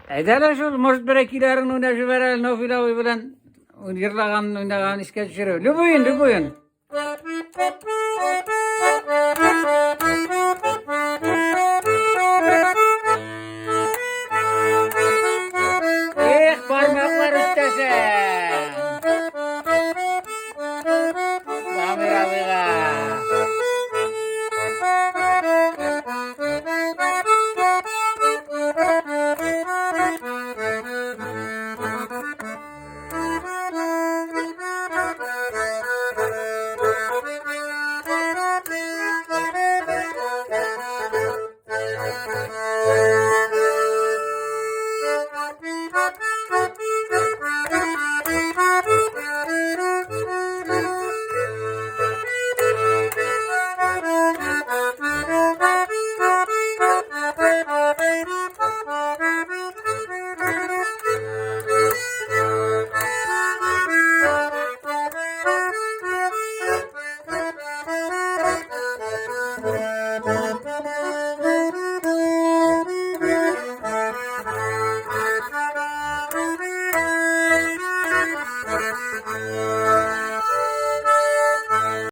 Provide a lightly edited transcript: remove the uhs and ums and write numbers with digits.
Edele şu Mosberekilerin oynaşı veren o filan bilen yırlagan oynagan işe düşürüyor. Lübüyün lübüyün. Parmaklar üstese. Bamira bira.